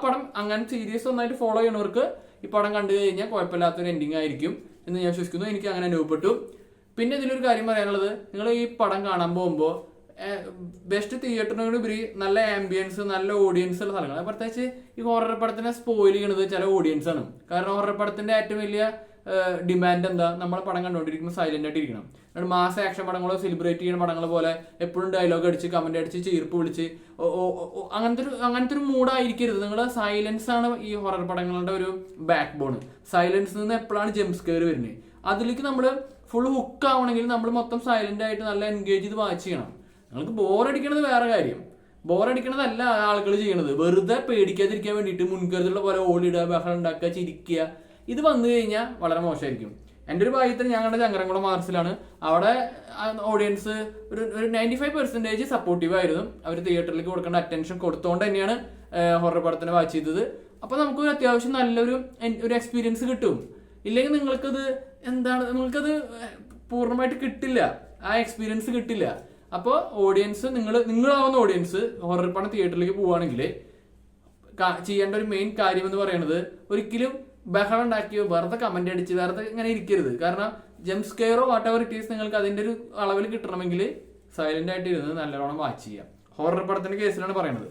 പടം അങ്ങനെ സീരീസ് ഒന്നായിട്ട് ഫോളോ ചെയ്യണവർക്ക് ഈ പടം കണ്ടു കഴിഞ്ഞാൽ കുഴപ്പമില്ലാത്തൊരു എൻഡിങ് ആയിരിക്കും എന്ന് ഞാൻ വിശ്വസിക്കുന്നു. എനിക്ക് അങ്ങനെ അനുഭവപ്പെട്ടു. പിന്നെ ഇതിലൊരു കാര്യം പറയാനുള്ളത്, നിങ്ങൾ ഈ പടം കാണാൻ പോകുമ്പോൾ ബെസ്റ്റ് തിയേറ്ററിനോടുപരി നല്ല ആംബിയൻസ്, നല്ല ഓഡിയൻസ് ഉള്ള സ്ഥലങ്ങൾ. പ്രത്യേകിച്ച് ഈ ഹൊറർ പടത്തിനെ സ്പോയിൽ ചെയ്യണത് ചില ഓഡിയൻസ് ആണ്. കാരണം ഹൊറർ പടത്തിന്റെ ഏറ്റവും വലിയ ഡിമാൻഡ് എന്താ, നമ്മളെ പടം കണ്ടുകൊണ്ടിരിക്കുമ്പോൾ സൈലന്റ് ആയിട്ട് ഇരിക്കണം. മാസ് ആക്ഷൻ പടങ്ങളോ സെലിബ്രേറ്റ് ചെയ്യുന്ന പടങ്ങൾ പോലെ എപ്പോഴും ഡയലോഗ് അടിച്ച് കമന്റ് അടിച്ച് ചീർപ്പ് വിളിച്ച് അങ്ങനത്തെ ഒരു മൂഡായിരിക്കരുത്. നിങ്ങളുടെ സൈലൻസ് ആണ് ഈ ഹൊറർ പടങ്ങളുടെ ഒരു ബാക്ക് ബോൺ. സൈലൻസിൽ നിന്ന് എപ്പോഴാണ് ജംപ് സ്കെയർ വരുന്നത്, അതിലേക്ക് നമ്മൾ ഫുൾ ഹുക്ക് ആവണമെങ്കിൽ നമ്മൾ മൊത്തം സൈലന്റ് ആയിട്ട് നല്ല എൻഗേജ് ചെയ്ത് വാച്ച് ചെയ്യണം. നിങ്ങൾക്ക് ബോറടിക്കണത് വേറെ കാര്യം, ബോറടിക്കണതല്ല ആളുകൾ ചെയ്യണത്. വെറുതെ പേടിക്കാതിരിക്കാൻ വേണ്ടിയിട്ട് മുൻകരുതലുള്ള പോലെ ഓടിയിടുക, ബഹളം ഉണ്ടാക്കുക, ചിരിക്കുക, ഇത് വന്നു കഴിഞ്ഞാൽ വളരെ മോശമായിരിക്കും. എൻ്റെ ഒരു ഭാഗ്യത്തിന് ഞങ്ങളുടെ ചങ്ങരംകുളം മാർസിലാണ്. അവിടെ ഓഡിയൻസ് ഒരു 95% സപ്പോർട്ടീവ് ആയിരുന്നു. അവർ തിയേറ്ററിലേക്ക് കൊടുക്കേണ്ട അറ്റൻഷൻ കൊടുത്തോണ്ട് തന്നെയാണ് ഹൊറർ പടത്തിനെ വാച്ച് ചെയ്തത്. അപ്പോൾ നമുക്ക് അത്യാവശ്യം നല്ലൊരു എക്സ്പീരിയൻസ് കിട്ടും. ഇല്ലെങ്കിൽ നിങ്ങൾക്കത് പൂർണ്ണമായിട്ട് കിട്ടില്ല, ആ എക്സ്പീരിയൻസ് കിട്ടില്ല. അപ്പോൾ ഓഡിയൻസ്, നിങ്ങളാവുന്ന ഓഡിയൻസ് ഹൊറർ പടം തിയേറ്ററിലേക്ക് പോവുകയാണെങ്കിൽ ചെയ്യേണ്ട ഒരു മെയിൻ കാര്യം എന്ന് പറയുന്നത്, ഒരിക്കലും ബഹളം ഉണ്ടാക്കിയോ വെറുതെ കമന്റ് അടിച്ച് വെറുതെ ഇങ്ങനെ ഇരിക്കരുത്. കാരണം ജംപ് സ്കെയറോ വാട്ട് എവർ ഇറ്റ് ഈസ് നിങ്ങൾക്ക് അതിന്റെ ഒരു അളവിൽ കിട്ടണമെങ്കിൽ സൈലന്റ് ആയിട്ട് ഇരുന്ന് നല്ലോണം വാച്ച് ചെയ്യാം. ഹൊറർ പടത്തിന്റെ കേസിലാണ് പറയുന്നത്.